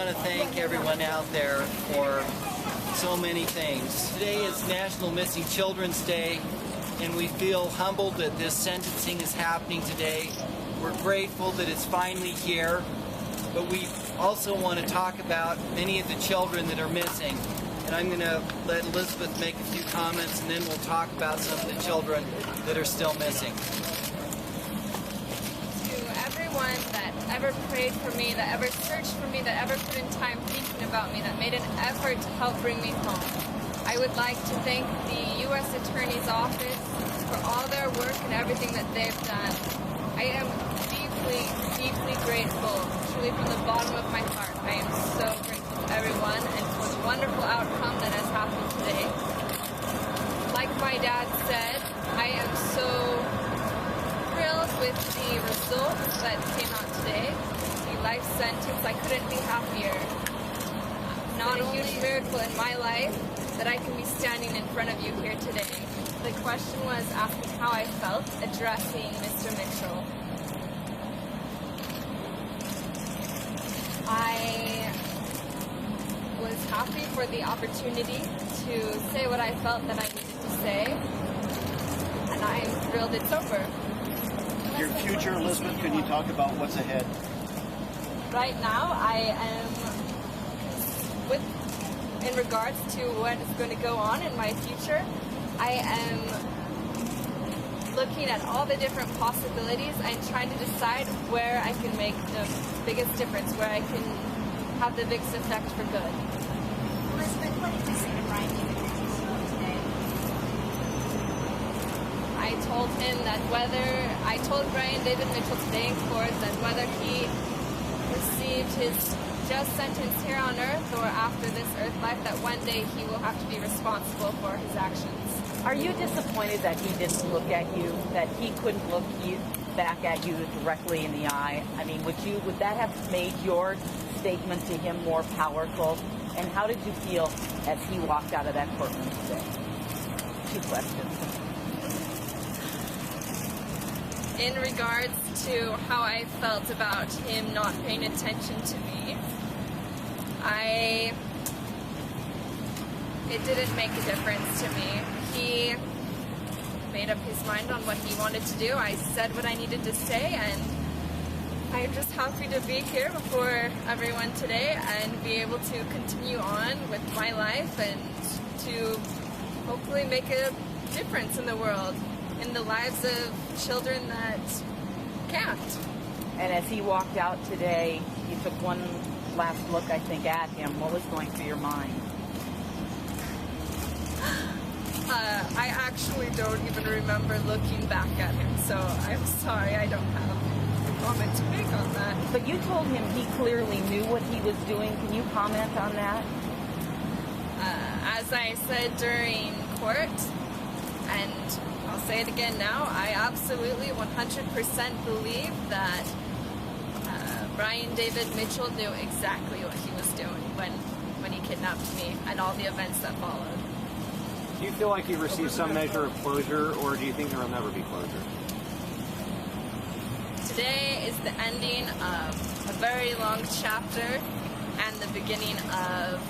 want to thank everyone out there for so many things. Today is National Missing Children's Day, and we feel humbled that this sentencing is happening today. We're grateful that it's finally here, but we also want to talk about many of the children that are missing. And I'm going to let Elizabeth make a few comments, and then we'll talk about some of the children that are still missing. Everyone that ever prayed for me, that ever searched for me, that ever put in time thinking about me, that made an effort to help bring me home. I would like to thank the U.S. Attorney's Office for all their work and everything that they've done. I am deeply, deeply grateful, truly from the bottom of my heart. I am so grateful to everyone and for the wonderful outcome that has happened today. Like my dad said, I am so thrilled with the results that came out today. The life sentence, I couldn't be happier. Not a huge miracle in my life that I can be standing in front of you here today. The question was asking how I felt addressing Mr. Mitchell. I was happy for the opportunity to say what I felt that I needed to say, and I'm thrilled it's over. Your future, Elizabeth, can you talk about what's ahead? Right now, I am, in regards to what is going to go on in my future, I am looking at all the different possibilities and trying to decide where I can make the biggest difference, where I can have the biggest effect for good. Elizabeth, what did you say to Brian today? I told him that I told Brian David Mitchell today in court that whether he received his just sentence here on earth or after this earth life, that one day he will have to be responsible for his actions. Are you disappointed that he didn't look at you, that he couldn't look back at you directly in the eye? I mean, would that have made your statement to him more powerful? And how did you feel as he walked out of that courtroom today? 2 questions. In regards to how I felt about him not paying attention to me, it didn't make a difference to me. He made up his mind on what he wanted to do. I said what I needed to say, and I'm just happy to be here before everyone today and be able to continue on with my life and to hopefully make a difference in the world, in the lives of children that can't. And as he walked out today, you took one last look, I think, at him. What was going through your mind? I actually don't even remember looking back at him, so I'm sorry, I don't have a comment to make on that. But you told him he clearly knew what he was doing. Can you comment on that? As I said during court, and I'll say it again now, I absolutely 100% believe that Brian David Mitchell knew exactly what he was doing when he kidnapped me and all the events that followed. Do you feel like you received some measure of closure, or do you think there will never be closure? Today is the ending of a very long chapter and the beginning of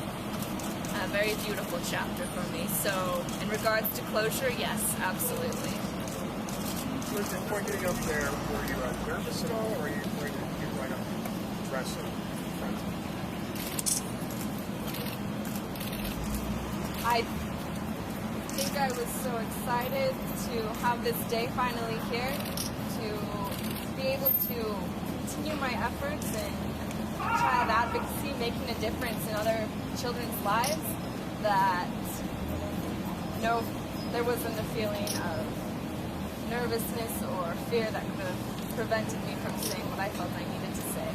a very beautiful chapter for me. So in regards to closure, yes, absolutely. Listen, before getting up there, were you nervous at all, or were you going to get right up and dress it? I think I was so excited to have this day finally here, to be able to continue my efforts in child advocacy, making a difference in other children's lives, that there wasn't a feeling of nervousness or fear that could have prevented me from saying what I felt I needed to say.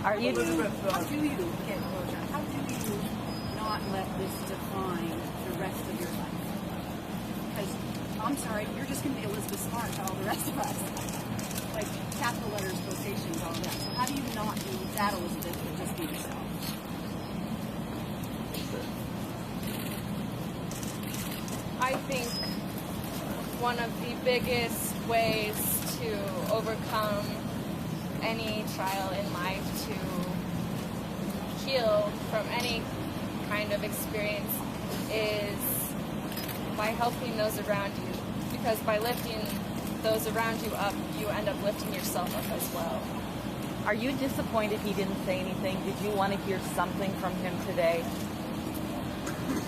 How do you get closure? How do you not let this define the rest of your life? Because, I'm sorry, you're just going to be Elizabeth Smart to all the rest of us. Like, capital letters, quotations, all that. So how do you not be that Elizabeth, but just be yourself? I think one of the biggest ways to overcome any trial in life, to heal from any kind of experience is by helping those around you. Because by lifting those around you up, you end up lifting yourself up as well. Are you disappointed he didn't say anything? Did you want to hear something from him today?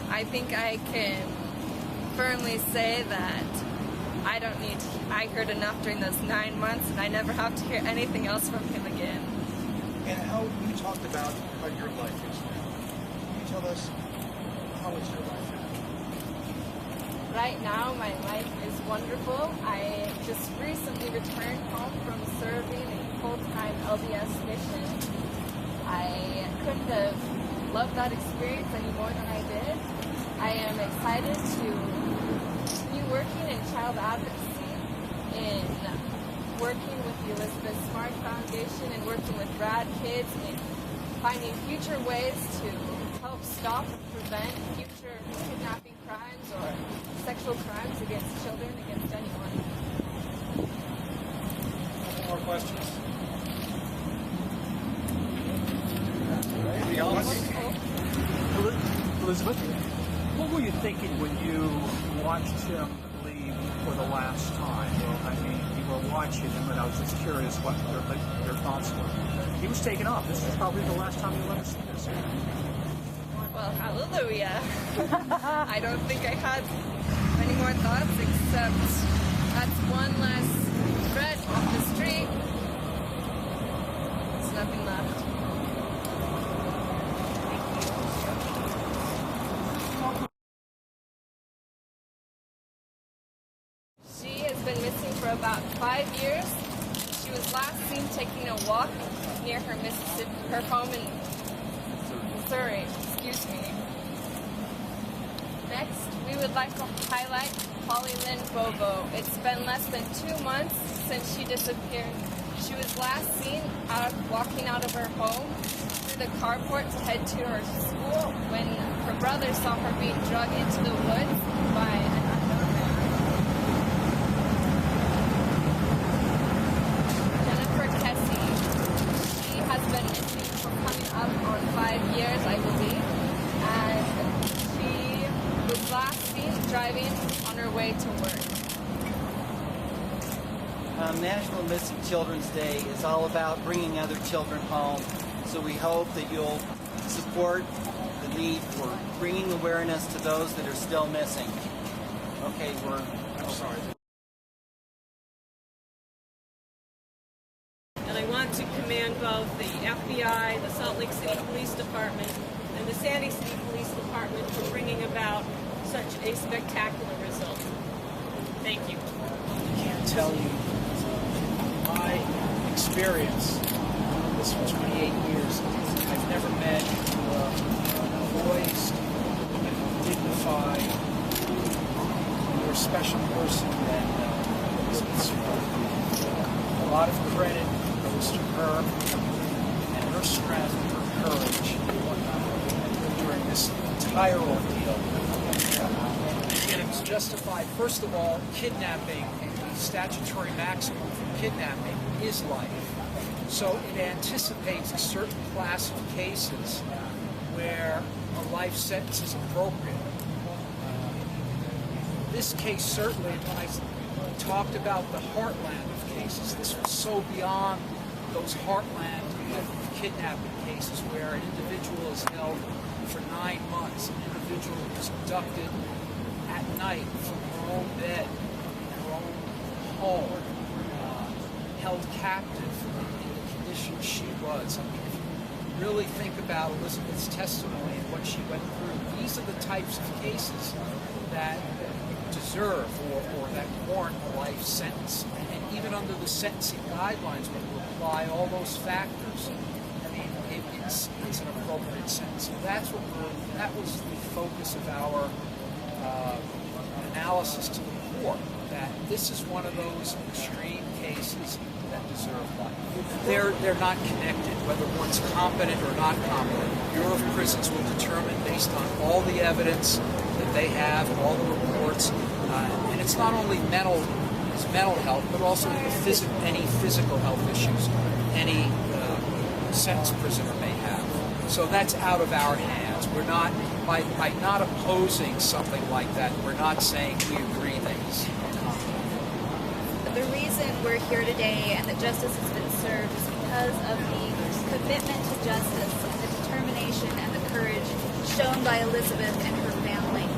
I think I can firmly say that I heard enough during those 9 months, and I never have to hear anything else from him again. And how you talked about how your life is now. Can you tell us how is your life now? Right now, my life is wonderful. I just recently returned home from serving a full-time LDS mission. I couldn't have loved that experience any more than I did. I am excited to be working in child advocacy, in working with the Elizabeth Smart Foundation, and working with rad kids, and finding future ways to help stop and prevent future kidnapping crimes or sexual crimes against children, against anyone. Any more questions? Elizabeth, what were you thinking when you watched him leave for the last time? I mean, you were watching him, and I was just curious what your thoughts were. He was taken off. This is probably the last time you'll ever see this. Well, hallelujah. I don't think I had any more thoughts except that's one less threat off the street. There's nothing left. She has been missing for about 5 years. She was last seen taking a walk near her home in Missouri. Excuse me. Next, we would like to highlight Holly Lynn Bobo. It's been less than 2 months since she disappeared. She was last seen walking out of her home through the carport to head to her school when her brother saw her being dragged into the woods by an unknown man. Jennifer Kessie. She has been missing for coming up on 5 years, I believe, and she was last seen driving on her way to work. National Missing Children's Day is all about bringing other children home. So we hope that you'll support the need for bringing awareness to those that are still missing. Okay, I'm sorry. And I want to commend both the FBI, the Salt Lake City Police Department, and the Sandy City Police Department for bringing about such a spectacular result. Thank you. I can't tell you my experience. This for 28 years. I've never met a poised, dignified, more special person than Elizabeth Smart. A lot of credit goes to her and her strength and her courage during this entire ordeal. And it was justified. First of all, kidnapping, the statutory maximum for kidnapping is life. So it anticipates a certain class of cases where a life sentence is appropriate. This case certainly, when I talked about the heartland of cases, this was so beyond those heartland of kidnapping cases where an individual is held for 9 months, an individual is abducted at night from her own bed, her own home, held captive in the condition she was. I mean, if you really think about Elizabeth's testimony and what she went through, these are the types of cases that deserve or that warrant a life sentence. And even under the sentencing guidelines, when you apply all those factors, I mean, it's an appropriate sentence. So that was the focus of our analysis to the court, that this is one of those extreme cases that deserve life. They're not connected, whether one's competent or not competent. The Bureau of Prisons will determine based on all the evidence that they have, all the reports, and it's not only mental health, but also any physical health issues any sentenced prisoner may have. So that's out of our hands. We're not, by not opposing something like that, we're not saying we agree that he's incompetent. The reason we're here today and that justice has been served is because of the commitment to justice and the determination and the courage shown by Elizabeth and her family.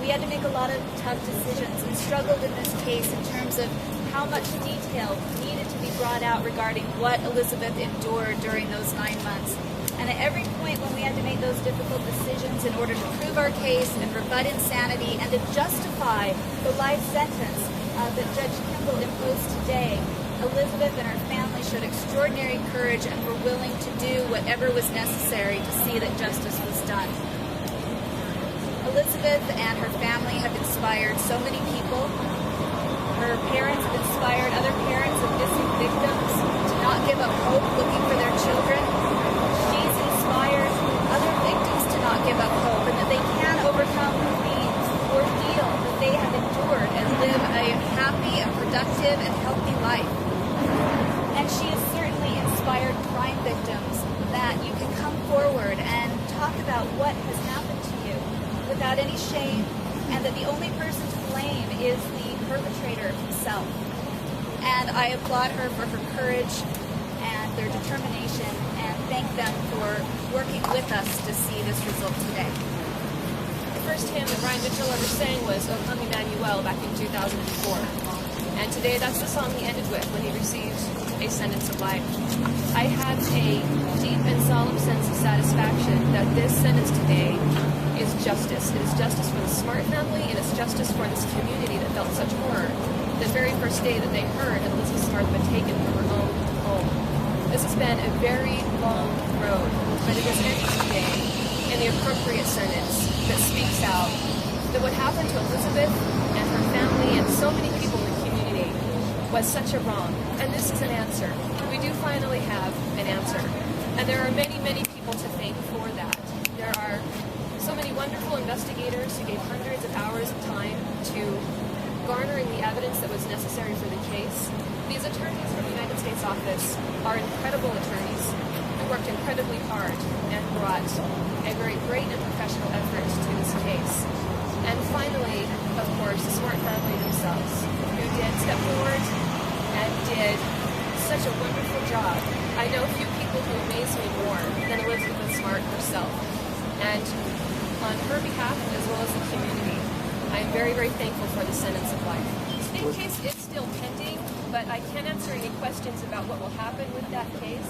We had to make a lot of tough decisions and struggled in this case in terms of how much detail needed to be brought out regarding what Elizabeth endured during those 9 months. And at every point when we had to make those difficult decisions in order to prove our case and rebut insanity and to justify the life sentence that Judge Kimball imposed today, Elizabeth and her family showed extraordinary courage and were willing to do whatever was necessary to see that justice was done. Elizabeth and her family have inspired so many people. Her parents have inspired other parents of missing victims to not give up hope looking for their children. She's inspired other victims to not give up hope and that they can overcome the ordeal that they have endured and live a happy and productive and healthy life. And she has certainly inspired crime victims that you can come forward and talk about what has happened to you without any shame, and that the only person to blame is the perpetrator himself. And I applaud her for her courage and their determination and thank them for working with us to see this result today. The first hymn that Ryan Mitchell ever sang was O Come Emmanuel back in 2004. And today that's the song he ended with when he received a sentence of life. I have a deep and solemn sense of satisfaction that this sentence today is justice. It is justice for the Smart family, and it's justice for this community that felt such horror the very first day that they heard that Elizabeth Smart had been taken from her own home. This has been a very long road, but it has ended today in the appropriate sentence that speaks out that what happened to Elizabeth and her family and so many people in the community was such a wrong. And this is an answer. We do finally have an answer. And there are many, many people to thank for that. There are so many wonderful investigators who gave hundreds of hours of time to garnering the evidence that was necessary for the case. These attorneys from the United States Office are incredible attorneys who worked incredibly hard and brought a very great and professional effort to this case. And finally, of course, the Smart family themselves, who did step forward and did such a wonderful job. I know few people who amaze me more than Elizabeth Smart herself. And on her behalf, as well as the community, I am very, very thankful for the sentence of life. The state case is still pending, but I can't answer any questions about what will happen with that case.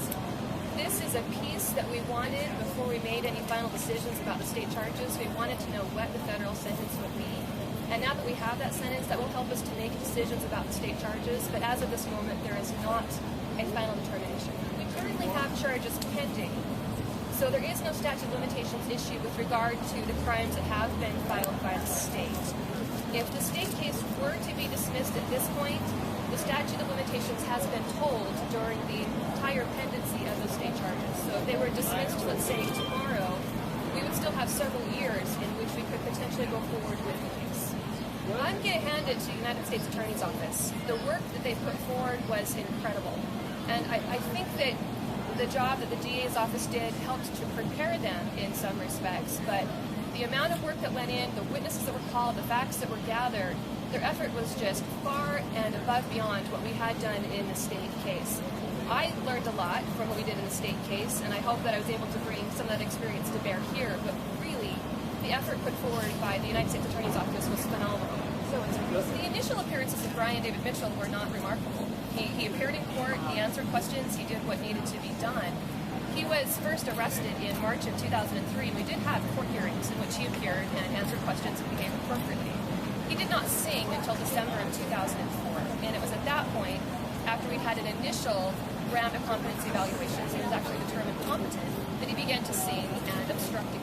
This is a piece that we wanted before we made any final decisions about the state charges. We wanted to know what the federal sentence would be. And now that we have that sentence, that will help us to make decisions about the state charges. But as of this moment, there is not a final determination. We currently have charges pending. So there is no statute of limitations issue with regard to the crimes that have been filed by the state. If the state case were to be dismissed at this point, the statute of limitations has been told during the entire pendency of those state charges. So if they were dismissed, let's say, tomorrow, we would still have several years in which we could potentially go forward with the case. I'm going to hand it to the United States Attorney's Office. The work that they put forward was incredible. And I think that the job that the DA's office did helped to prepare them in some respects, but the amount of work that went in, the witnesses that were called, the facts that were gathered, their effort was just far and above beyond what we had done in the state case. I learned a lot from what we did in the state case, and I hope that I was able to bring some of that experience to bear here, but really, the effort put forward by the United States Attorney's Office was phenomenal. So the initial appearances of Brian David Mitchell were not remarkable. He appeared in court, he answered questions, he did what needed to be done. He was first arrested in March of 2003, and we did have court hearings in which he appeared and answered questions and behaved appropriately. He did not sing until December of 2004, and it was at that point, after we had an initial round of competency evaluations, he was actually determined competent, that he began to sing and obstructing